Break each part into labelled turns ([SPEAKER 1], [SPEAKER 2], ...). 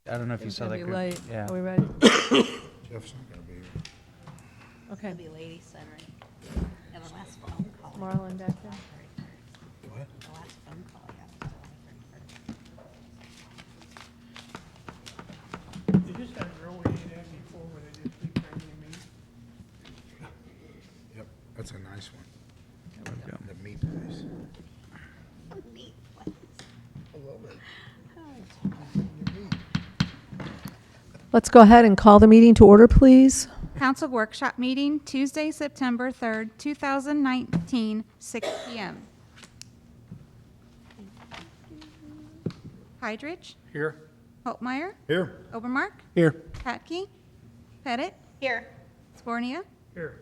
[SPEAKER 1] I don't know if you
[SPEAKER 2] It's
[SPEAKER 1] saw
[SPEAKER 2] gonna
[SPEAKER 1] that
[SPEAKER 2] be
[SPEAKER 1] group.
[SPEAKER 2] late.
[SPEAKER 1] Yeah.
[SPEAKER 2] Are we ready?
[SPEAKER 3] Jeff's not gonna be here.
[SPEAKER 2] Okay.
[SPEAKER 4] Be Lady Center. And the last phone call.
[SPEAKER 2] Marlon back there?
[SPEAKER 3] What?
[SPEAKER 4] The last phone call I got was July 31st.
[SPEAKER 5] They just had a row we ain't had before where they just keep bringing me.
[SPEAKER 3] Yep, that's a nice one.
[SPEAKER 1] There we go.
[SPEAKER 3] The meat place.
[SPEAKER 4] Neat place.
[SPEAKER 3] I love it.
[SPEAKER 2] Let's go ahead and call the meeting to order, please.
[SPEAKER 6] Council workshop meeting, Tuesday, September 3rd, 2019, 6 PM. Hydrich,
[SPEAKER 3] Here.
[SPEAKER 6] Holtmeyer,
[SPEAKER 3] Here.
[SPEAKER 6] Obermark,
[SPEAKER 1] Here.
[SPEAKER 6] Patke, Pettit,
[SPEAKER 4] Here.
[SPEAKER 6] Scornia,
[SPEAKER 5] Here,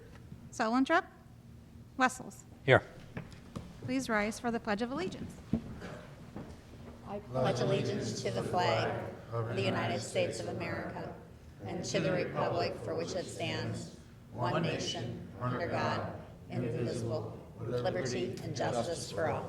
[SPEAKER 6] Sullentrup, Wessels.
[SPEAKER 1] Here.
[SPEAKER 6] Please rise for the Pledge of Allegiance.
[SPEAKER 4] Pledge allegiance to the flag of the United States of America and to the republic for which it stands, one nation, under God, indivisible, with liberty and justice for all.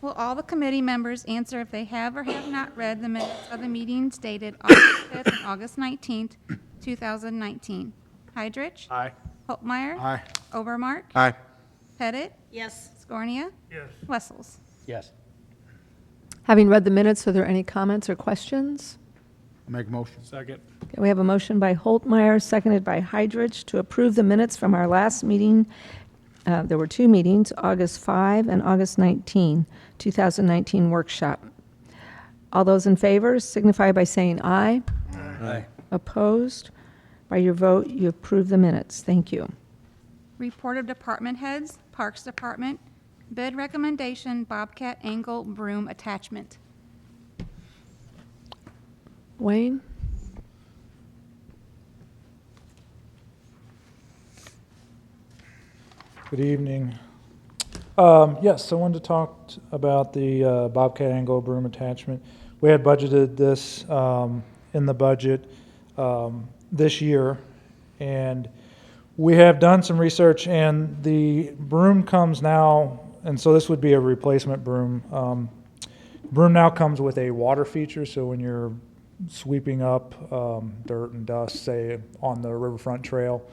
[SPEAKER 6] Will all the committee members answer if they have or have not read the minutes of the meetings dated August 5th and August 19th, 2019? Hydrich,
[SPEAKER 3] Aye.
[SPEAKER 6] Holtmeyer,
[SPEAKER 3] Aye.
[SPEAKER 6] Obermark,
[SPEAKER 3] Aye.
[SPEAKER 6] Pettit,
[SPEAKER 4] Yes.
[SPEAKER 6] Scornia,
[SPEAKER 5] yes.
[SPEAKER 6] Wessels.
[SPEAKER 1] Yes.
[SPEAKER 2] Having read the minutes, are there any comments or questions?
[SPEAKER 3] Make a motion. Second.
[SPEAKER 2] Okay, we have a motion by Holtmeyer, seconded by Hydrich, to approve the minutes from our last meeting. There were two meetings, August 5 and August 19, 2019 workshop. All those in favor signify by saying aye.
[SPEAKER 1] Aye.
[SPEAKER 2] Opposed? By your vote, you approve the minutes. Thank you.
[SPEAKER 6] Report of department heads, Parks Department, bid recommendation, Bobcat Angle Broom Attachment.
[SPEAKER 2] Wayne?
[SPEAKER 7] Good evening. Yes, I wanted to talk about the Bobcat Angle broom attachment. We had budgeted this in the budget this year, and we have done some research, and the broom comes now, and so this would be a replacement broom. Broom now comes with a water feature, so when you're sweeping up dirt and dust, say on the riverfront trail,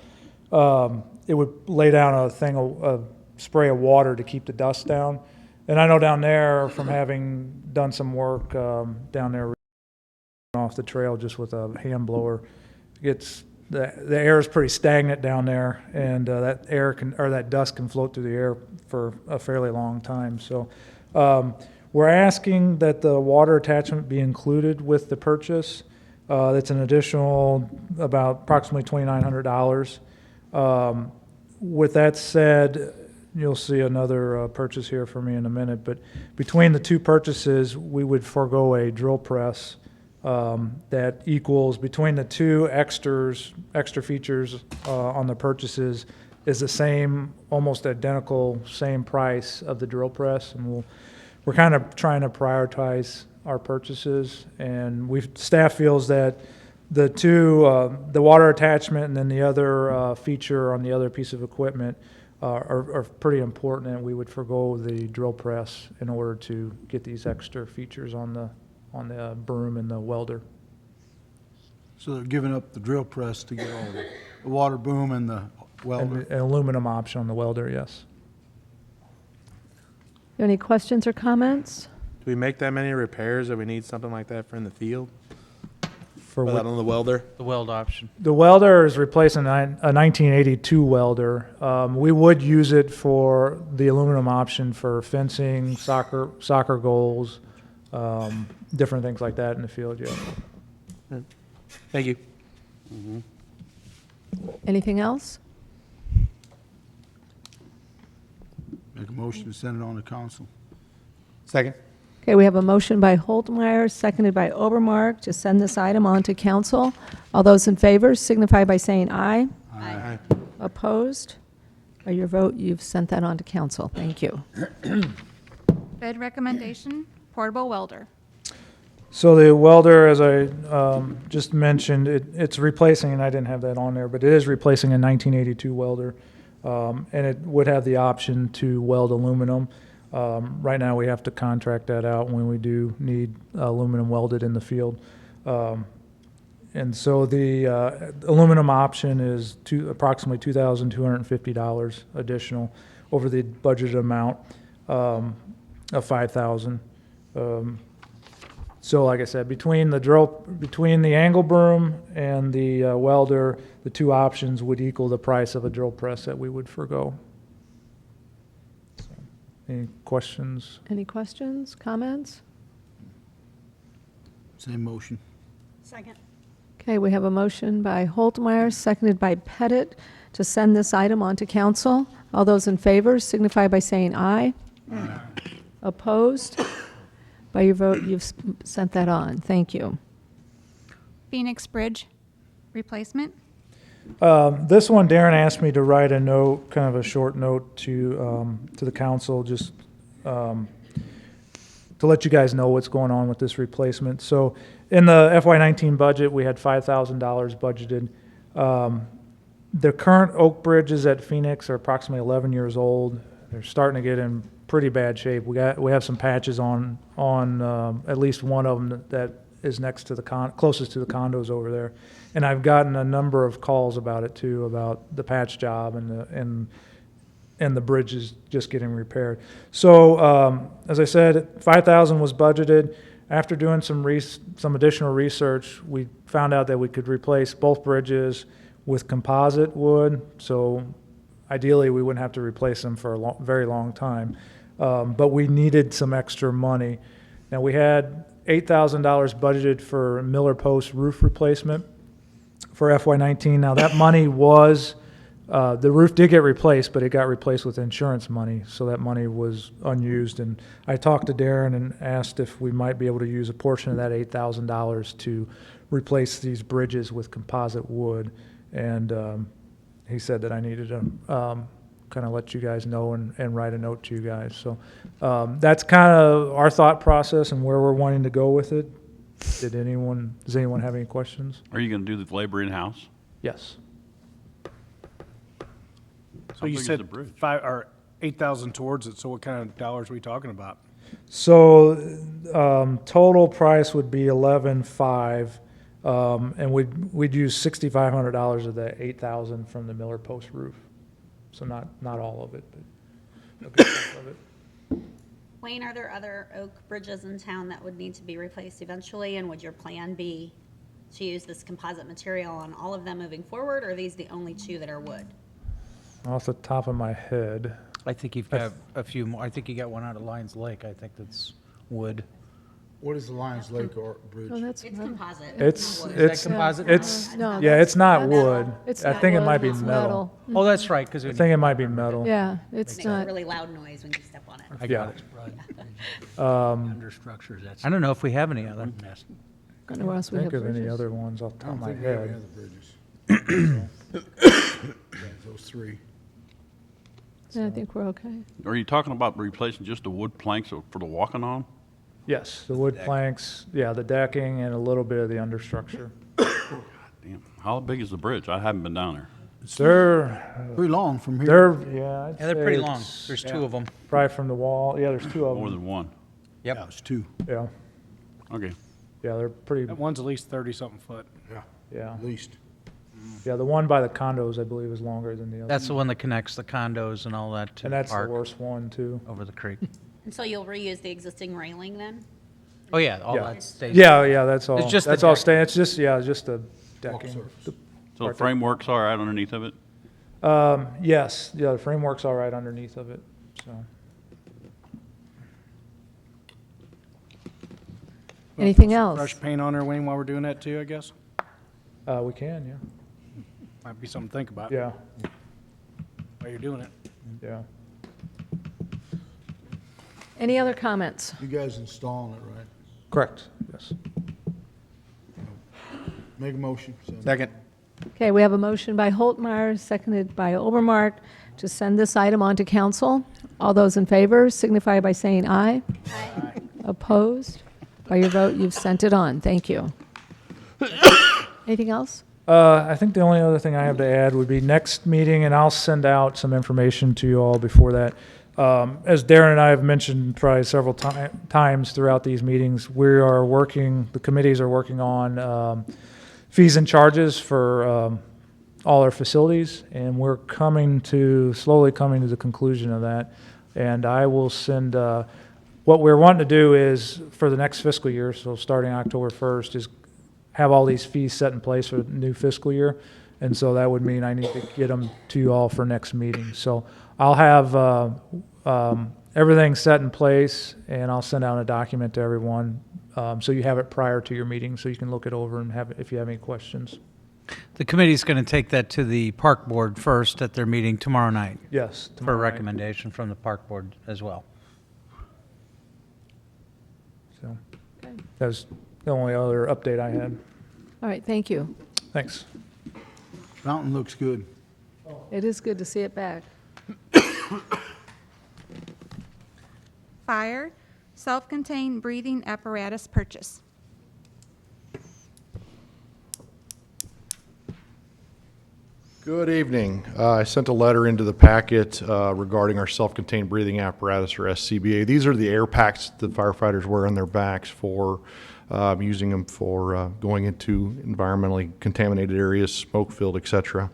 [SPEAKER 7] it would lay down a spray of water to keep the dust down. And I know down there, from having done some work down there off the trail just with a hand blower, the air is pretty stagnant down there, and that dust can float through the air for a fairly long time. So we're asking that the water attachment be included with the purchase. That's an additional about approximately $2,900. With that said, you'll see another purchase here for me in a minute, but between the two purchases, we would forego a drill press that equals, between the two extra features on the purchases, is the same, almost identical, same price of the drill press, and we're kind of trying to prioritize our purchases, and staff feels that the water attachment and then the other feature on the other piece of equipment are pretty important, and we would forego the drill press in order to get these extra features on the broom and the welder.
[SPEAKER 8] So they're giving up the drill press to get all the water boom and the welder?
[SPEAKER 7] And an aluminum option on the welder, yes.
[SPEAKER 2] Any questions or comments?
[SPEAKER 9] Do we make that many repairs that we need something like that for in the field?
[SPEAKER 7] For
[SPEAKER 9] Put
[SPEAKER 7] what-
[SPEAKER 9] that on the welder?
[SPEAKER 1] The weld option.
[SPEAKER 7] The welder is replacing a 1982 welder. We would use it for the aluminum option for fencing, soccer goals, different things like that in the field, yeah.
[SPEAKER 9] Thank you.
[SPEAKER 2] Anything else?
[SPEAKER 8] Make a motion to send it on to council.
[SPEAKER 9] Second.
[SPEAKER 2] Okay, we have a motion by Holtmeyer, seconded by Obermark, to send this item on to council. All those in favor signify by saying aye.
[SPEAKER 4] Aye.
[SPEAKER 2] Opposed? By your vote, you've sent that on to council. Thank you.
[SPEAKER 6] Bid recommendation, portable welder.
[SPEAKER 7] So the welder, as I just mentioned, it's replacing, and I didn't have that on there, but it is replacing a 1982 welder, and it would have the option to weld aluminum. Right now, we have to contract that out when we do need aluminum welded in the field. And so the aluminum option is approximately $2,250 additional over the budgeted amount of $5,000. So like I said, between the angle broom and the welder, the two options would equal the price of a drill press that we would forgo. So, any questions?
[SPEAKER 2] Any questions, comments?
[SPEAKER 8] Same motion.
[SPEAKER 4] Second.
[SPEAKER 2] Okay, we have a motion by Holtmeyer, seconded by Pettit, to send this item on to council. All those in favor signify by saying aye. Aye. Opposed? By your vote, you've sent that on. Thank you.
[SPEAKER 6] Phoenix Bridge replacement.
[SPEAKER 7] This one, Darren asked me to write a note, kind of a short note to the council, just to let you guys know what's going on with this replacement. So in the FY19 budget, we had $5,000 budgeted. The current oak bridges at Phoenix are approximately 11 years old. They're starting to get in pretty bad shape. We have some patches on at least one of them that is next to the closest to the condos over there, and I've gotten a number of calls about it too, about the patch job and the bridge is just getting repaired. So as I said, $5,000 was budgeted. After doing some additional research, we found out that we could replace both bridges with composite wood. So ideally, we wouldn't have to replace them for a very long time. But we needed some extra money. Now, we had $8,000 budgeted for Miller Post roof replacement for FY19. Now, that money was, the roof did get replaced, but it got replaced with insurance money, so that money was unused. And I talked to Darren and asked if we might be able to use a portion of that $8,000 to replace these bridges with composite wood. And he said that I needed to kind of let you guys know and write a note to you guys. So that's kind of our thought process and where we're wanting to go with it. Does anyone have any questions?
[SPEAKER 10] Are you going to do the labor in-house?
[SPEAKER 7] Yes.
[SPEAKER 3] So you
[SPEAKER 10] big is
[SPEAKER 3] said
[SPEAKER 10] the bridge?
[SPEAKER 3] 8,000 towards it, so what kind of dollars are we talking about?
[SPEAKER 7] So total price would be $11,500, and we'd use $6,500 of the $8,000 from the Miller Post roof. So not all of it, but a good chunk of it.
[SPEAKER 4] Wayne, are there other oak bridges in town that would need to be replaced eventually? And would your plan be to use this composite material on all of them moving forward, or are these the only two that are wood?
[SPEAKER 7] Off the top of my head,
[SPEAKER 1] I think you've got a few more. I think you got one out of Lions Lake. I think that's wood.
[SPEAKER 3] What is the Lions Lake or bridge?
[SPEAKER 2] Oh, that's,
[SPEAKER 4] It's composite.
[SPEAKER 7] it's
[SPEAKER 4] not wood.
[SPEAKER 7] it's
[SPEAKER 1] composite?
[SPEAKER 7] it's
[SPEAKER 2] no,
[SPEAKER 7] yeah, it's not
[SPEAKER 2] that's-
[SPEAKER 7] wood.
[SPEAKER 2] it's
[SPEAKER 7] I
[SPEAKER 2] not
[SPEAKER 7] think it
[SPEAKER 2] wood,
[SPEAKER 7] might be
[SPEAKER 2] it's
[SPEAKER 7] metal.
[SPEAKER 1] Oh, that's right, because
[SPEAKER 7] I think it might be metal.
[SPEAKER 2] Yeah, it's
[SPEAKER 4] Makes a
[SPEAKER 2] not,
[SPEAKER 4] really loud noise when you step on it.
[SPEAKER 1] I
[SPEAKER 7] Yeah.
[SPEAKER 1] got it.
[SPEAKER 3] Under structures, that's.
[SPEAKER 1] I don't know if we have any other.
[SPEAKER 3] mess.
[SPEAKER 2] I don't know what else we
[SPEAKER 7] Think
[SPEAKER 2] have
[SPEAKER 7] of any
[SPEAKER 2] bridges.
[SPEAKER 7] other ones off the
[SPEAKER 3] I
[SPEAKER 7] top of
[SPEAKER 3] don't
[SPEAKER 7] my
[SPEAKER 3] think we have any
[SPEAKER 7] head.
[SPEAKER 3] other bridges. Yeah, those three.
[SPEAKER 2] Yeah, I think we're okay.
[SPEAKER 10] Are you talking about replacing just the wood planks for the walking on?
[SPEAKER 7] Yes, the wood planks, yeah, the decking, and a little bit of the understructure.
[SPEAKER 10] Damn. How big is the bridge? I haven't been down there.
[SPEAKER 7] They're
[SPEAKER 8] Pretty long from here.
[SPEAKER 7] yeah, I'd
[SPEAKER 1] Yeah, they're
[SPEAKER 7] say
[SPEAKER 1] pretty long.
[SPEAKER 7] it's
[SPEAKER 1] There's two of them.
[SPEAKER 7] probably from the wall. Yeah, there's two of
[SPEAKER 10] More
[SPEAKER 7] them.
[SPEAKER 10] than one.
[SPEAKER 1] Yep.
[SPEAKER 8] Yeah, it's two.
[SPEAKER 7] Yeah,
[SPEAKER 10] Okay.
[SPEAKER 7] yeah, they're pretty.
[SPEAKER 5] That one's at least 30-something foot.
[SPEAKER 3] Yeah,
[SPEAKER 7] Yeah,
[SPEAKER 3] at least.
[SPEAKER 7] yeah. The one by the condos, I believe, is longer than the other.
[SPEAKER 1] That's the one that connects the condos and all that to
[SPEAKER 7] And
[SPEAKER 1] the
[SPEAKER 7] that's the
[SPEAKER 1] park
[SPEAKER 7] worst one too.
[SPEAKER 1] over the creek.
[SPEAKER 4] And so you'll reuse the existing railing then?
[SPEAKER 1] Oh, yeah, all
[SPEAKER 7] Yeah.
[SPEAKER 1] that stays.
[SPEAKER 7] Yeah, yeah, that's all.
[SPEAKER 1] It's just the
[SPEAKER 7] that's all
[SPEAKER 1] deck.
[SPEAKER 7] staying. It's just just the decking.
[SPEAKER 3] surface.
[SPEAKER 10] So the framework's all right underneath of it?
[SPEAKER 7] Yes, yeah, the framework's all right underneath of it. So
[SPEAKER 2] Anything else?
[SPEAKER 5] Fresh paint on there, Wayne, while we're doing that too, I guess?
[SPEAKER 7] we can,
[SPEAKER 5] Might be something to think about
[SPEAKER 7] yeah,
[SPEAKER 5] while you're doing it.
[SPEAKER 7] yeah.
[SPEAKER 2] Any other comments?
[SPEAKER 3] You guys installing it, right?
[SPEAKER 7] Correct. Yes.
[SPEAKER 3] Make a motion.
[SPEAKER 9] Second.
[SPEAKER 2] Okay, we have a motion by Holtmeyer, seconded by Obermark, to send this item on to council. All those in favor signify by saying aye. Aye. Opposed? By your vote, you've sent it on. Thank you. Anything else?
[SPEAKER 7] I think the only other thing I have to add would be next meeting, and I'll send out some information to you all before that. As Darren and I have mentioned probably several times throughout these meetings, the committees are working on fees and charges for all our facilities, and we're slowly coming to the conclusion of that. And I will send, what we're wanting to do is, for the next fiscal year, so starting October 1st, is have all these fees set in place for the new fiscal year. And so that would mean I need to get them to you all for next meeting. So I'll have everything set in place, and I'll send out a document to everyone, so you have it prior to your meeting, so you can look it over and have it if you have any questions.
[SPEAKER 1] The committee's going to take that to the park board first at their meeting tomorrow night
[SPEAKER 7] Yes.
[SPEAKER 1] for a
[SPEAKER 7] tomorrow night.
[SPEAKER 1] recommendation from the park board as well.
[SPEAKER 7] So that was the only other update I had.
[SPEAKER 2] All right, thank you.
[SPEAKER 7] Thanks.
[SPEAKER 8] Fountain looks good.
[SPEAKER 2] It is good to see it back.
[SPEAKER 6] Fire, self-contained breathing apparatus purchase.
[SPEAKER 11] Good evening. I sent a letter into the packet regarding our self-contained breathing apparatus, or SCBA. These are the air packs the firefighters wear on their backs for using them for going into environmentally contaminated areas, smoke-filled, etc.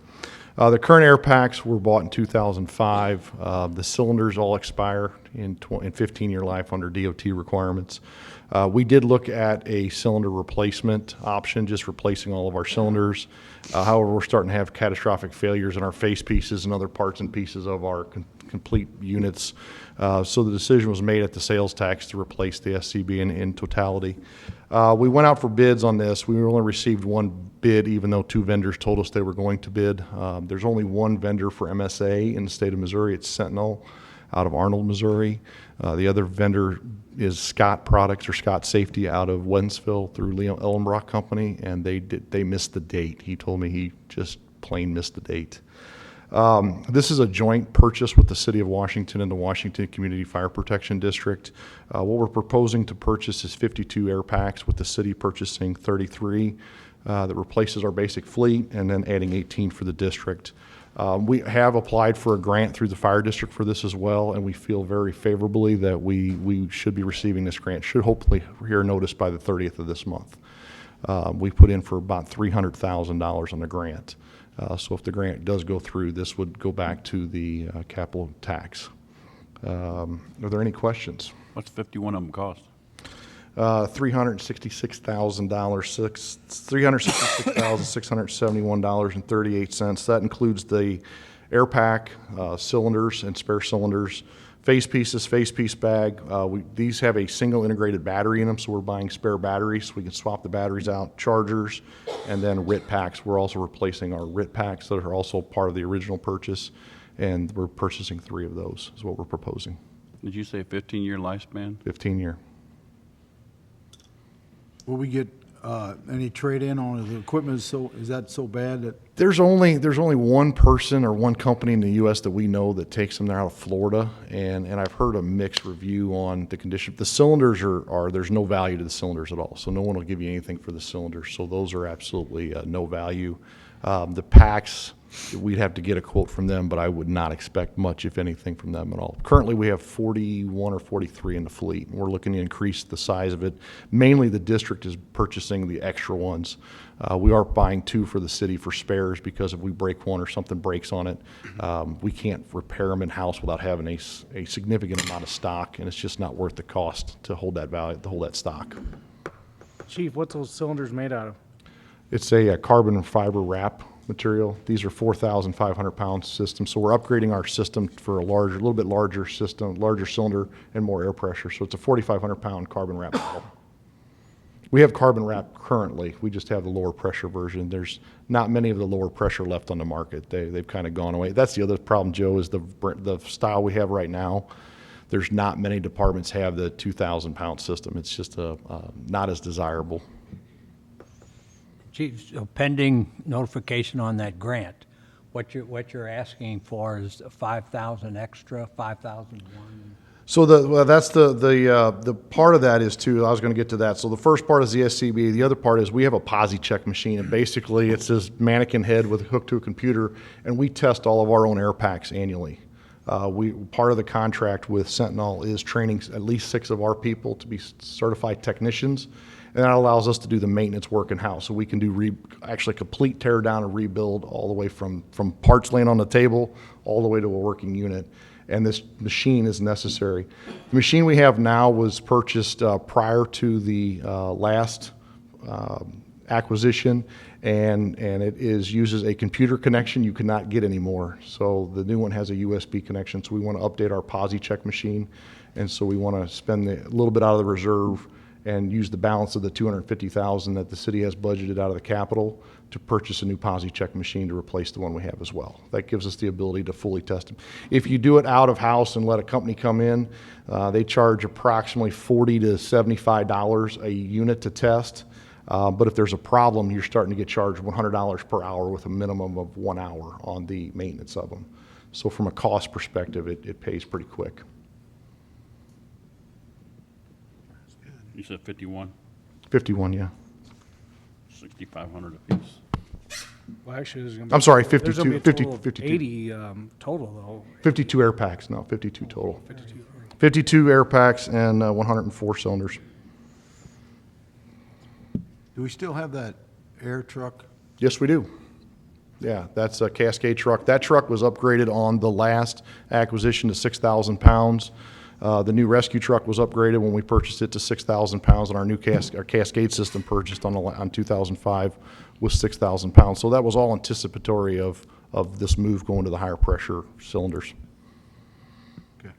[SPEAKER 11] The current air packs were bought in 2005. The cylinders all expire in 15-year life under DOT requirements. We did look at a cylinder replacement option, just replacing all of our cylinders. However, we're starting to have catastrophic failures in our face pieces and other parts and pieces of our complete units. So the decision was made at the sales tax to replace the SCB in totality. We went out for bids on this. We only received one bid, even though two vendors told us they were going to bid. There's only one vendor for MSA in the state of Missouri. It's Sentinel out of Arnold, Missouri. The other vendor is Scott Products or Scott Safety out of Wentzville through Leo Ellenbrock Company, and they missed the date. He told me he just plain missed the date. This is a joint purchase with the City of Washington and the Washington Community Fire Protection District. What we're proposing to purchase is 52 air packs, with the city purchasing 33. That replaces our basic fleet, and then adding 18 for the district. We have applied for a grant through the fire district for this as well, and we feel very favorably that we should be receiving this grant. Should hopefully hear notice by the 30th of this month. We put in for about $300,000 on the grant. So if the grant does go through, this would go back to the capital tax. Are there any questions?
[SPEAKER 10] What's 51 of them cost?
[SPEAKER 11] $366,000, $366,671.38. That includes the air pack, cylinders and spare cylinders, face pieces, face piece bag. These have a single integrated battery in them, so we're buying spare batteries so we can swap the batteries out, chargers, and then RIT packs. We're also replacing our RIT packs that are also part of the original purchase, and we're purchasing 3 of those is what we're proposing.
[SPEAKER 10] Did you say 15-year lifespan?
[SPEAKER 11] 15-year.
[SPEAKER 8] Will we get any trade-in on the equipment? Is that so bad that?
[SPEAKER 11] There's only one person or one company in the U.S. that we know that takes them. They're out of Florida, and I've heard a mixed review on the condition. The cylinders are there's no value to the cylinders at all, so no one will give you anything for the cylinders. So those are absolutely no value. The packs, we'd have to get a quote from them, but I would not expect much, if anything, from them at all. Currently, we have 41 or 43 in the fleet, and we're looking to increase the size of it. Mainly, the district is purchasing the extra ones. We are buying 2 for the city for spares, because if we break one or something breaks on it, we can't repair them in-house without having a significant amount of stock, and it's just not worth the cost to hold that value, to hold that stock.
[SPEAKER 5] Chief, what's those cylinders made out of?
[SPEAKER 11] It's a carbon fiber wrap material. These are 4,500 pound systems. So we're upgrading our system for a little bit larger system, larger cylinder, and more air pressure. So it's a 4,500 pound carbon wrap model. We have carbon wrap currently. We just have the lower pressure version. There's not many of the lower pressure left on the market. They've kind of gone away. That's the other problem, Joe, is the style we have right now. There's not many departments have the 2,000 pound system. It's just not as desirable.
[SPEAKER 12] Chief, so pending notification on that grant, what you're asking for is 5,000 extra, 5,001?
[SPEAKER 11] So that's the part of that is too. I was going to get to that. So the first part is the SCB. The other part is we have a posi check machine, and basically it's this mannequin head with hooked to a computer, and we test all of our own air packs annually. Part of the contract with Sentinel is training at least 6 of our people to be certified technicians, and that allows us to do the maintenance work in-house. So we can do actually complete tear down and rebuild all the way from parts laying on the table all the way to a working unit. And this machine is necessary. The machine we have now was purchased prior to the last acquisition, and it uses a computer connection you cannot get anymore. So the new one has a USB connection, so we want to update our PosiCheck machine, and so we want to spend a little bit out of the reserve and use the balance of the $250,000 that the city has budgeted out of the capital to purchase a new PosiCheck machine to replace the one we have as well. That gives us the ability to fully test them. If you do it out of house and let a company come in, they charge approximately $40 to $75 a unit to test. But if there's a problem, you're starting to get charged $100 per hour with a minimum of 1 hour on the maintenance of them. So from a cost perspective, it pays pretty quick.
[SPEAKER 10] You said 51,
[SPEAKER 11] 51, yeah.
[SPEAKER 10] 6,500 apiece.
[SPEAKER 3] Well, actually, there's gonna be.
[SPEAKER 11] I'm sorry,
[SPEAKER 3] there's gonna be a
[SPEAKER 11] 52,
[SPEAKER 3] total of
[SPEAKER 11] 52.
[SPEAKER 3] 80, total though.
[SPEAKER 11] 52 air packs, no, 52 total.
[SPEAKER 3] 52.
[SPEAKER 11] 52 air packs and 104 cylinders.
[SPEAKER 8] Do we still have that air truck?
[SPEAKER 11] Yes, we do. Yeah, that's a Cascade truck. That truck was upgraded on the last acquisition to 6,000 pounds. The new rescue truck was upgraded when we purchased it to 6,000 pounds, and our new our Cascade system purchased on 2005 was 6,000 pounds. So that was all anticipatory of this move going to the higher pressure cylinders.
[SPEAKER 8] Okay.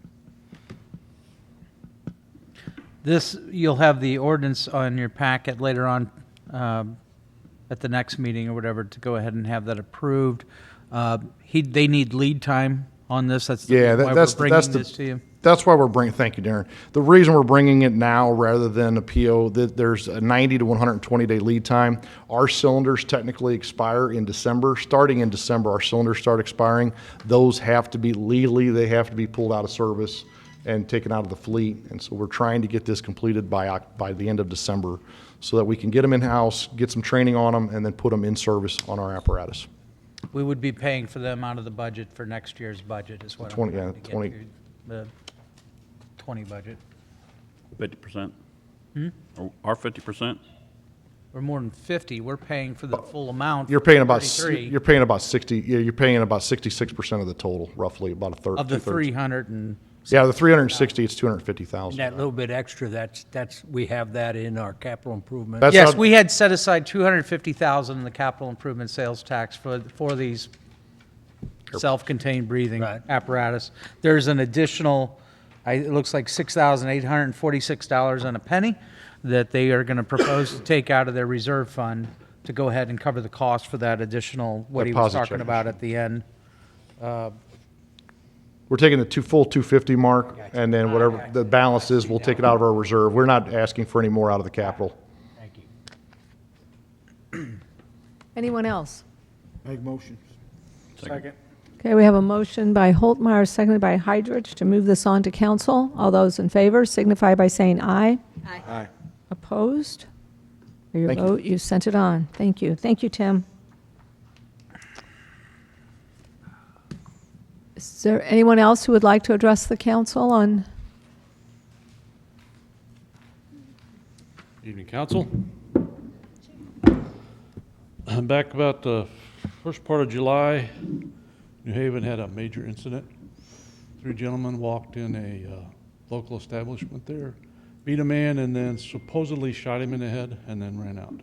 [SPEAKER 1] This, you'll have the ordinance on your packet later on at the next meeting or whatever to go ahead and have that approved. They need lead time on this. That's
[SPEAKER 11] Yeah,
[SPEAKER 1] why we're bringing this to you.
[SPEAKER 11] That's why we're bringing, thank you, Darren. The reason we're bringing it now rather than a PO, there's a 90 to 120 day lead time. Our cylinders technically expire in December. Starting in December, our cylinders start expiring. Those have to be legally, they have to be pulled out of service and taken out of the fleet. And so we're trying to get this completed by the end of December so that we can get them in-house, get some training on them, and then put them in service on our apparatus.
[SPEAKER 1] We would be paying for them out of the budget for next year's budget is what I'm
[SPEAKER 11] 20,
[SPEAKER 1] trying
[SPEAKER 11] yeah,
[SPEAKER 1] to get
[SPEAKER 11] 20.
[SPEAKER 1] to. The 20 budget.
[SPEAKER 10] 50%? Or our 50%?
[SPEAKER 1] We're more than 50. We're paying for the full amount.
[SPEAKER 11] You're paying about
[SPEAKER 1] 33
[SPEAKER 11] you're paying about 60. Yeah, you're paying about 66% of the total, roughly about a third.
[SPEAKER 1] of the
[SPEAKER 11] two-thirds.
[SPEAKER 1] 300 and
[SPEAKER 11] Yeah, the 360. It's 250,000.
[SPEAKER 12] That little bit extra, we have that in our capital improvement.
[SPEAKER 11] That's
[SPEAKER 1] yes,
[SPEAKER 11] how-
[SPEAKER 1] we had set aside 250,000 in the capital improvement sales tax for these self-contained breathing
[SPEAKER 12] Right.
[SPEAKER 1] apparatus. There's an additional, it looks like $6,846 and a penny that they are going to propose to take out of their reserve fund to go ahead and cover the cost for that additional, what he was
[SPEAKER 11] Deposit
[SPEAKER 1] talking
[SPEAKER 11] check
[SPEAKER 1] about at the end.
[SPEAKER 11] We're taking the full 250 mark, and then whatever the balance is, we'll take it out of our reserve. We're not asking for any more out of the capital.
[SPEAKER 12] Thank you.
[SPEAKER 2] Anyone else?
[SPEAKER 8] Make motion.
[SPEAKER 3] Second.
[SPEAKER 2] Okay, we have a motion by Holtmeyer, seconded by Hydrich, to move this on to council. All those in favor signify by saying aye.
[SPEAKER 3] Aye.
[SPEAKER 2] Opposed? For your
[SPEAKER 11] Thank you.
[SPEAKER 2] vote, you sent it on. Thank you. Thank you, Tim. Is there anyone else who would like to address the council on?
[SPEAKER 13] Evening, council. Back about the first part of July, New Haven had a major incident. 3 gentlemen walked in a local establishment there, beat a man, and then supposedly shot him in the head and then ran out.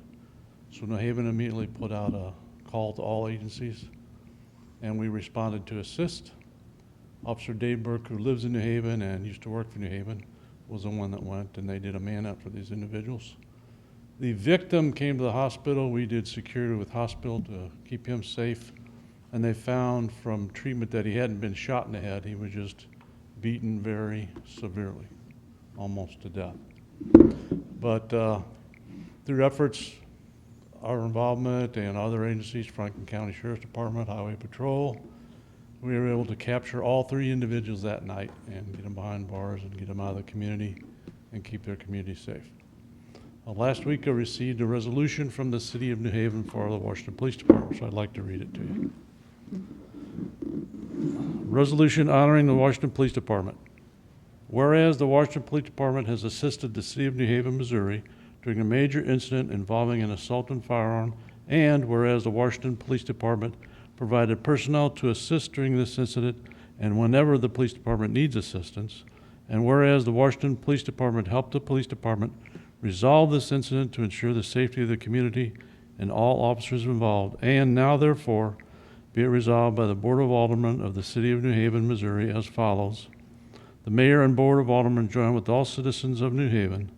[SPEAKER 13] So New Haven immediately put out a call to all agencies, and we responded to assist. Officer Dave Burke, who lives in New Haven and used to work for New Haven, was the one that went, and they did a man-up for these individuals. The victim came to the hospital. We did security with hospital to keep him safe, and they found from treatment that he hadn't been shot in the head. He was just beaten very severely, almost to death. But through efforts, our involvement and other agencies, Franklin County Sheriff's Department, Highway Patrol, we were able to capture all 3 individuals that night and get them behind bars and get them out of the community and keep their community safe. Last week I received a resolution from the City of New Haven for the Washington Police Department, so I'd like to read it to you. Resolution honoring the Washington Police Department. Whereas the Washington Police Department has assisted the city of New Haven, Missouri during a major incident involving an assault and firearm, and whereas the Washington Police Department provided personnel to assist during this incident and whenever the police department needs assistance, and whereas the Washington Police Department helped the police department resolve this incident to ensure the safety of the community and all officers involved, and now therefore be it resolved by the Board of Aldermen of the City of New Haven, Missouri as follows. The Mayor and Board of Aldermen join with all citizens of New Haven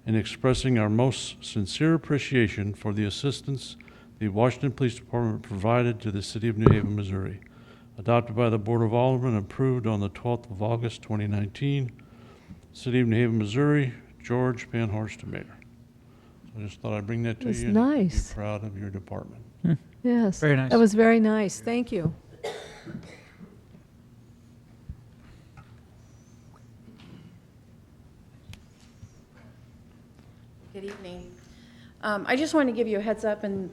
[SPEAKER 13] in expressing our most sincere appreciation for the assistance the Washington Police Department provided to the City of New Haven, Missouri. Adopted by the Board of Aldermen, approved on the 12th of August, 2019. City of New Haven, Missouri, George Van Horst, Mayor. I just thought I'd bring that to
[SPEAKER 2] That's
[SPEAKER 13] you. and
[SPEAKER 2] nice.
[SPEAKER 13] Be proud of your department.
[SPEAKER 2] Yes.
[SPEAKER 1] Very nice.
[SPEAKER 2] That was very nice. Thank you.
[SPEAKER 14] Good evening. I just wanted to give you a heads up in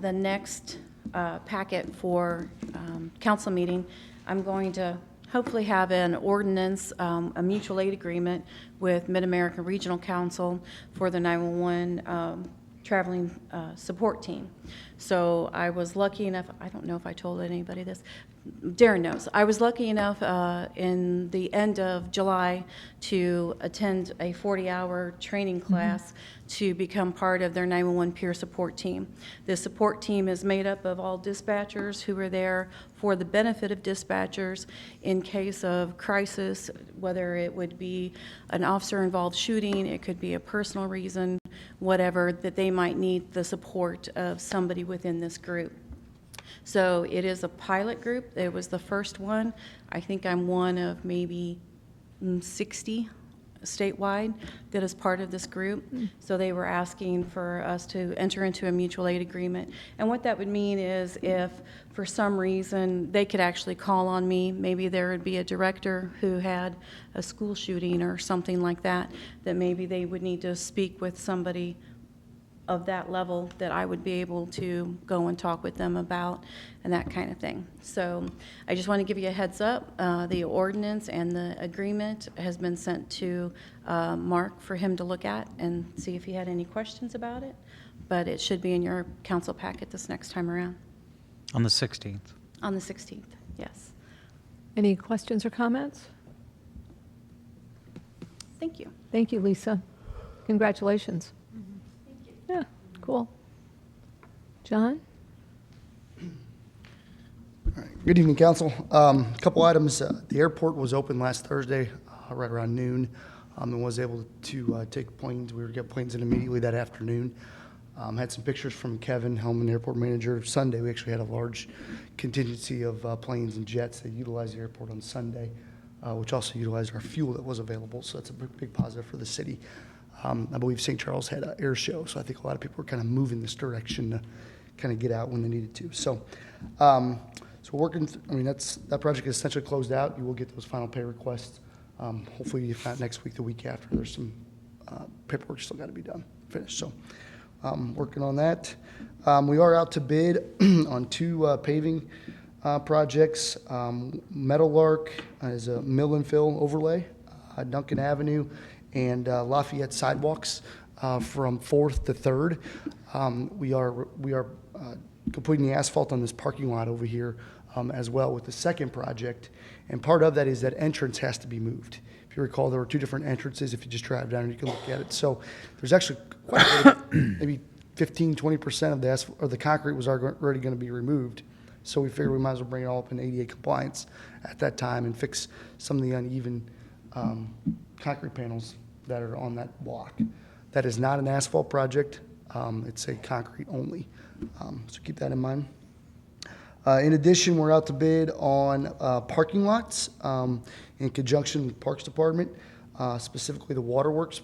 [SPEAKER 14] the next packet for council meeting. I'm going to hopefully have an ordinance, a mutual aid agreement with Mid-American Regional Council for the 911 traveling support team. So I was lucky enough, I don't know if I told anybody this, Darren knows. I was lucky enough in the end of July to attend a 40-hour training class to become part of their 911 peer support team. This support team is made up of all dispatchers who are there for the benefit of dispatchers in case of crisis, whether it would be an officer-involved shooting, it could be a personal reason, whatever, that they might need the support of somebody within this group. So it is a pilot group. It was the first one. I think I'm one of maybe 60 statewide that is part of this group. So they were asking for us to enter into a mutual aid agreement. And what that would mean is if for some reason they could actually call on me, maybe there would be a director who had a school shooting or something like that, that maybe they would need to speak with somebody of that level that I would be able to go and talk with them about and that kind of thing. So I just want to give you a heads up. The ordinance and the agreement has been sent to Mark for him to look at and see if he had any questions about it. But it should be in your council packet this next time around.
[SPEAKER 1] On the 16th.
[SPEAKER 14] On the 16th, yes.
[SPEAKER 2] Any questions or comments?
[SPEAKER 14] Thank you.
[SPEAKER 2] Thank you, Lisa. Congratulations. Yeah, cool. John?
[SPEAKER 15] Good evening, council. A couple items. The airport was open last Thursday, right around noon, and was able to take planes. We were get planes in immediately that afternoon. Had some pictures from Kevin Hellman, airport manager. Sunday, we actually had a large contingency of planes and jets that utilized the airport on Sunday, which also utilized our fuel that was available. So that's a big positive for the city. I believe St. Charles had an air show, so I think a lot of people were kind of moving this direction to kind of get out when they needed to. So, working. That project is essentially closed out. You will get those final pay requests. Hopefully, if not next week, the week after. There's some paperwork still got to be done, finished. So, working on that. We are out to bid on two paving projects. Meadowlark is a mill and fill overlay, Duncan Avenue, and Lafayette sidewalks from 4th to 3rd. We are completing the asphalt on this parking lot over here as well with the second project. And part of that is that entrance has to be moved. If you recall, there were two different entrances. If you just drive down and you can look at it. So there's actually quite a bit of, maybe 15-20% of the asphalt, or the concrete was already going to be removed. So we figured we might as well bring it all up in ADA compliance at that time and fix some of the uneven concrete panels that are on that block. That is not an asphalt project. It's a concrete only. So keep that in mind. In addition, we're out to bid on parking lots in conjunction with Parks Department, specifically the Waterworks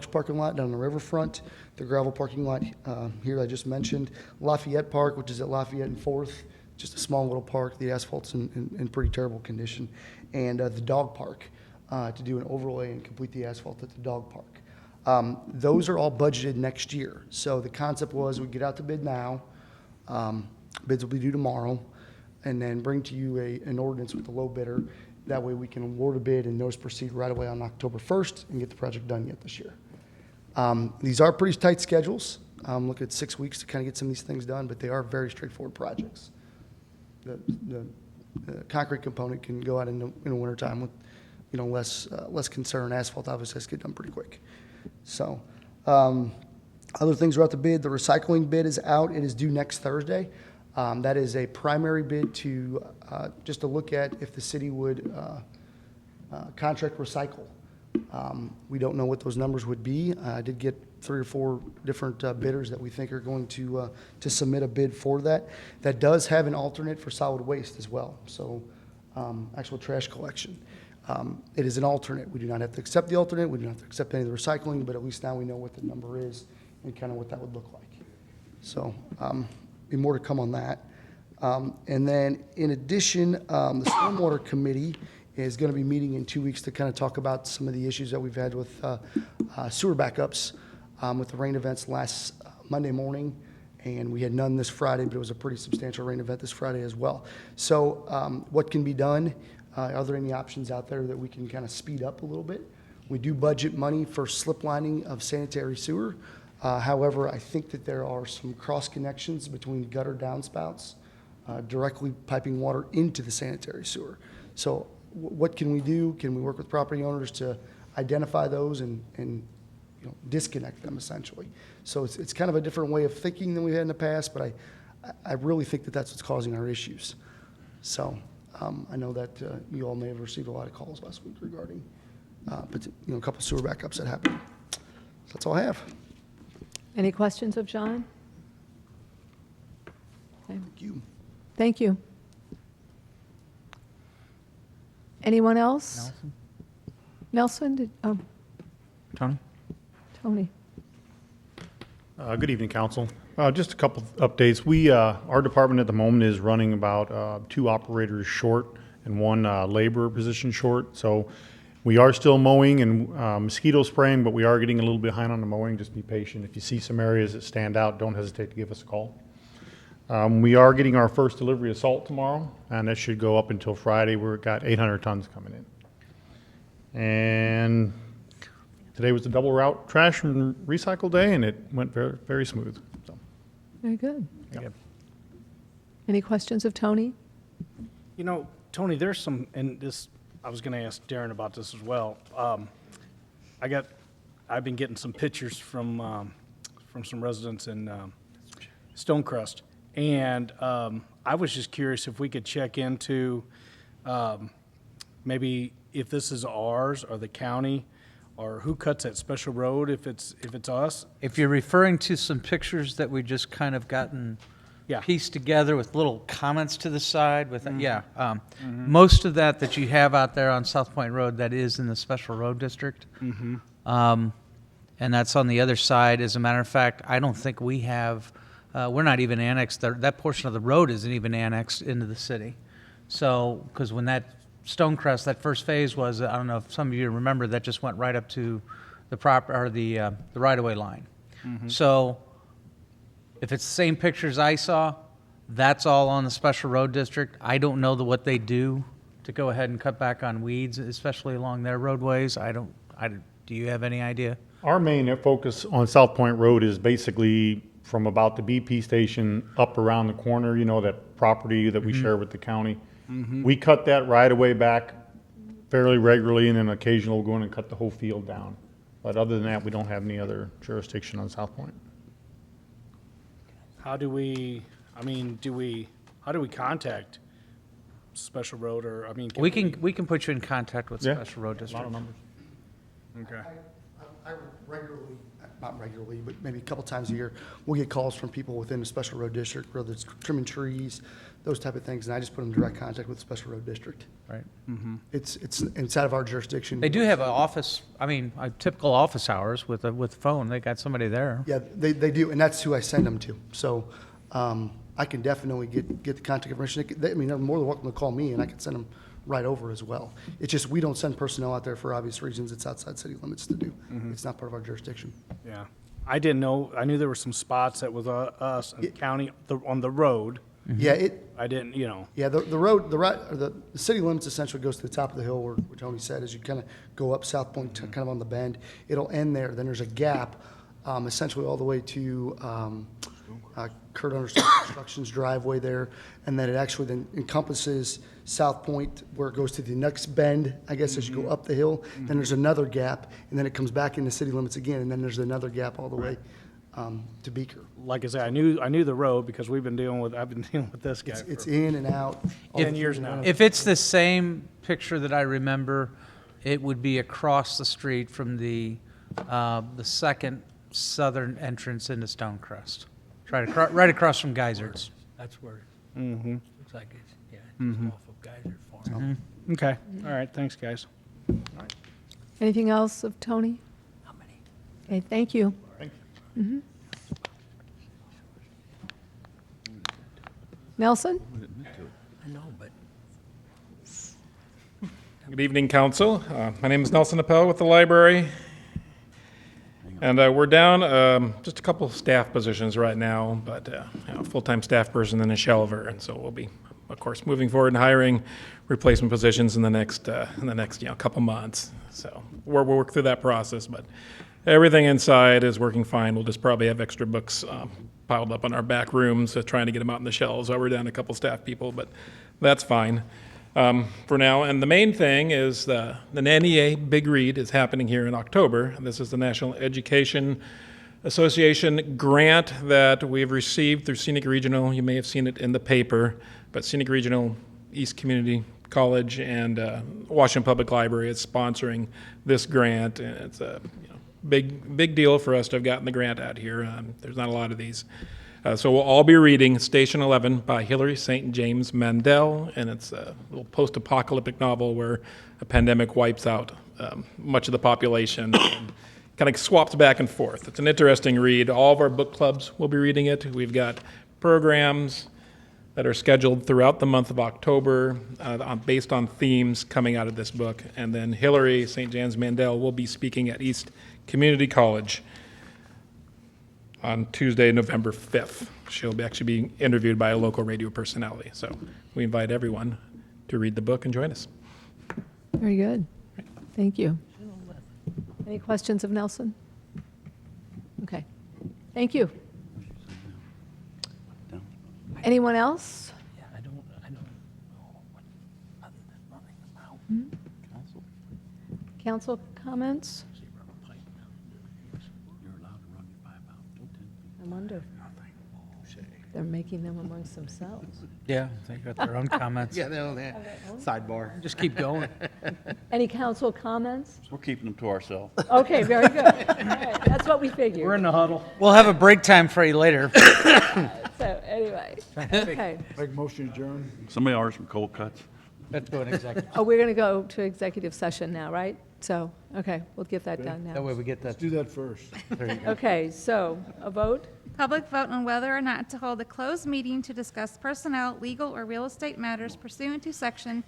[SPEAKER 15] parking lot down the riverfront, the gravel parking lot here I just mentioned, Lafayette Park, which is at Lafayette and 4th, just a small little park. The asphalt's in pretty terrible condition, and the dog park to do an overlay and complete the asphalt at the dog park. Those are all budgeted next year. So the concept was we get out to bid now. Bids will be due tomorrow. and then bring to you an ordinance with the low bidder. That way we can award a bid and notice proceed right away on October 1st and get the project done yet this year. These are pretty tight schedules. Look at 6 weeks to kind of get some of these things done, but they are very straightforward projects. The concrete component can go out in the wintertime with, less concern. Asphalt obviously has to get done pretty quick. So, other things are out the bid. The recycling bid is out. It is due next Thursday. That is a primary bid to, just to look at if the city would contract recycle. We don't know what those numbers would be. I did get 3 or 4 different bidders that we think are going to submit a bid for that. That does have an alternate for solid waste as well, so actual trash collection. It is an alternate. We do not have to accept the alternate. We do not have to accept any of the recycling, but at least now we know what the number is and kind of what that would look like. So, be more to come on that. And then, in addition, the Stormwater Committee is going to be meeting in 2 weeks to kind of talk about some of the issues that we've had with sewer backups with the rain events last Monday morning, and we had none this Friday, but it was a pretty substantial rain event this Friday as well. So what can be done? Are there any options out there that we can kind of speed up a little bit? We do budget money for slip lining of sanitary sewer. However, I think that there are some cross connections between gutter downspouts directly piping water into the sanitary sewer. So what can we do? Can we work with property owners to identify those and disconnect them essentially? So it's kind of a different way of thinking than we've had in the past, but I really think that that's what's causing our issues. So I know that you all may have received a lot of calls last week regarding but a couple sewer backups that happened. So that's all I have.
[SPEAKER 2] Any questions of John? Okay.
[SPEAKER 15] Thank you.
[SPEAKER 2] Thank you. Anyone else? Nelson?
[SPEAKER 1] Tony?
[SPEAKER 2] Tony.
[SPEAKER 16] Good evening, council. Just a couple of updates. Our department at the moment is running about 2 operators short and 1 laborer position short. So we are still mowing and mosquito spraying, but we are getting a little behind on the mowing. Just be patient. If you see some areas that stand out, don't hesitate to give us a call. We are getting our first delivery of salt tomorrow, and that should go up until Friday. We've got 800 tons coming in. And today was the double route trash and recycle day, and it went very, very smooth. So,
[SPEAKER 2] Very good.
[SPEAKER 16] yeah.
[SPEAKER 2] Any questions of Tony?
[SPEAKER 3] Tony, there's some, and this, I was going to ask Darren about this as well. I've been getting some pictures from some residents in Stonecrest, and I was just curious if we could check into maybe if this is ours or the county, or who cuts that special road, if it's us.
[SPEAKER 1] If you're referring to some pictures that we just kind of gotten pieced together with little comments to the side with, most of that you have out there on South Point Road, that is in the special road district. And that's on the other side. As a matter of fact, I don't think we have, we're not even annexed, that portion of the road isn't even annexed into the city. So, because when that Stonecrest, that first phase was, I don't know if some of you remember, that just went right up to the the right-of-way line. So, if it's the same pictures I saw, that's all on the special road district. I don't know what they do to go ahead and cut back on weeds, especially along their roadways. Do you have any idea?
[SPEAKER 16] Our main focus on South Point Road is basically from about the BP station up around the corner, that property that we share with the county. We cut that right away back fairly regularly, and then occasionally we'll go in and cut the whole field down. But other than that, we don't have any other jurisdiction on South Point.
[SPEAKER 3] How do we contact special road, or,
[SPEAKER 1] We can put you in contact with
[SPEAKER 16] Yeah.
[SPEAKER 1] special road
[SPEAKER 16] A lot
[SPEAKER 1] district.
[SPEAKER 16] of numbers.
[SPEAKER 3] Okay.
[SPEAKER 15] I regularly, not regularly, but maybe a couple times a year, we'll get calls from people within the special road district, whether it's trimming trees, those type of things, and I just put them in direct contact with the special road district.
[SPEAKER 1] Right.
[SPEAKER 15] It's inside of our jurisdiction.
[SPEAKER 1] They do have an office, typical office hours with a phone. They got somebody there.
[SPEAKER 15] Yeah, they do, and that's who I send them to. So I can definitely get the contact information. They're more than welcome to call me, and I can send them right over as well. It's just we don't send personnel out there for obvious reasons. It's outside city limits to do. It's not part of our jurisdiction.
[SPEAKER 3] Yeah. I didn't know, I knew there were some spots that was us and the county on the road,
[SPEAKER 15] Yeah, it,
[SPEAKER 3] I didn't, you know,
[SPEAKER 15] yeah, the road, the city limits essentially goes to the top of the hill where Tony said, as you kind of go up South Point, kind of on the bend. It'll end there, then there's a gap, essentially all the way to Kurt Understood Construction's driveway there, and then it actually then encompasses South Point where it goes to the next bend, I guess, as you go up the hill. Then there's another gap, and then it comes back into city limits again, and then there's another gap all the way to Beaker.
[SPEAKER 3] like I said, I knew the road because I've been dealing with this guy
[SPEAKER 15] It's
[SPEAKER 3] for
[SPEAKER 15] in and out. all
[SPEAKER 3] 10
[SPEAKER 15] through
[SPEAKER 3] years
[SPEAKER 15] and
[SPEAKER 3] now.
[SPEAKER 15] out.
[SPEAKER 1] If it's the same picture that I remember, it would be across the street from the second southern entrance into Stonecrest. Right across from Geysers.
[SPEAKER 12] That's where,
[SPEAKER 3] Mm-hmm.
[SPEAKER 12] looks like it's, yeah, just off of Geyser Farm.
[SPEAKER 3] Okay, all right, thanks, guys.
[SPEAKER 2] Anything else of Tony?
[SPEAKER 12] How many?
[SPEAKER 2] Okay, thank you.
[SPEAKER 16] Thank
[SPEAKER 2] you. Nelson?
[SPEAKER 12] I know, but
[SPEAKER 17] Good evening, council. My name is Nelson Appel with the library. And we're down just a couple of staff positions right now, but a full-time staff person and a shelver. And so we'll be, of course, moving forward and hiring replacement positions in the next couple months. So we'll work through that process, but everything inside is working fine. We'll just probably have extra books piled up in our back rooms, trying to get them out in the shelves while we're down a couple staff people, but that's fine. For now. And the main thing is the NEA Big Read is happening here in October. This is the National Education Association grant that we've received through Scenic Regional. You may have seen it in the paper, but Scenic Regional, East Community College, and Washington Public Library is sponsoring this grant. And it's a big deal for us to have gotten the grant out here. There's not a lot of these. So we'll all be reading Station 11 by Hilary St. James Mandel, and it's a little post-apocalyptic novel where a pandemic wipes out much of the population and kind of swaps back and forth. It's an interesting read. All of our book clubs will be reading it. We've got programs that are scheduled throughout the month of October based on themes coming out of this book. And then Hilary St. James Mandel will be speaking at East Community College on Tuesday, November 5th. She'll actually be interviewed by a local radio personality. So we invite everyone to read the book and join us.
[SPEAKER 2] Very good. Thank you. Any questions of Nelson? Okay. Thank you. Anyone else?
[SPEAKER 12] yeah, I don't know what, other than running the mountain.
[SPEAKER 2] Council comments?
[SPEAKER 12] You're allowed to run your pipe out till 10 feet.
[SPEAKER 2] I wonder. They're making them amongst themselves.
[SPEAKER 1] Yeah, they got their own comments.
[SPEAKER 9] Yeah, they'll, sidebar.
[SPEAKER 1] Just keep going.
[SPEAKER 2] Any council comments?
[SPEAKER 10] We're keeping them to ourselves.
[SPEAKER 2] Okay, very good. All right, that's what we figured.
[SPEAKER 3] We're in the huddle.
[SPEAKER 1] We'll have a break time for you later.
[SPEAKER 2] So, anyway, okay.
[SPEAKER 8] Make motion adjourn.
[SPEAKER 10] Somebody order some cold cuts.
[SPEAKER 1] Let's go in executive.
[SPEAKER 2] Oh, we're going to go to executive session now, right? So, okay, we'll get that done
[SPEAKER 1] That
[SPEAKER 2] now.
[SPEAKER 1] way we get that.
[SPEAKER 8] Let's do that first.
[SPEAKER 1] There you go.
[SPEAKER 2] Okay, so, a vote?
[SPEAKER 6] Public vote on whether or not to hold a closed meeting to discuss personnel, legal, or real estate matters pursuant to Section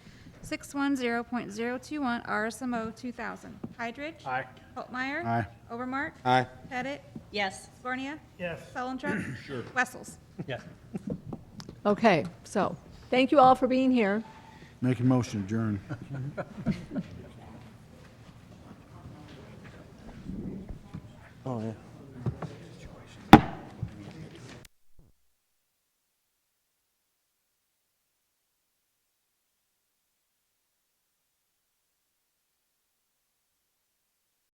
[SPEAKER 6] 610.021 RSMO 2000. Hydridge?
[SPEAKER 3] Aye.
[SPEAKER 6] Holtmeyer?
[SPEAKER 8] Aye.
[SPEAKER 6] Overmark?
[SPEAKER 9] Aye.
[SPEAKER 6] Pettit?
[SPEAKER 4] Yes.
[SPEAKER 6] Scornia?
[SPEAKER 3] Yes.
[SPEAKER 6] Sullentrup? Sure. Wessels?
[SPEAKER 12] Yes.
[SPEAKER 2] Okay, so, thank you all for being here.
[SPEAKER 8] Making motion adjourn.
[SPEAKER 9] Oh, yeah.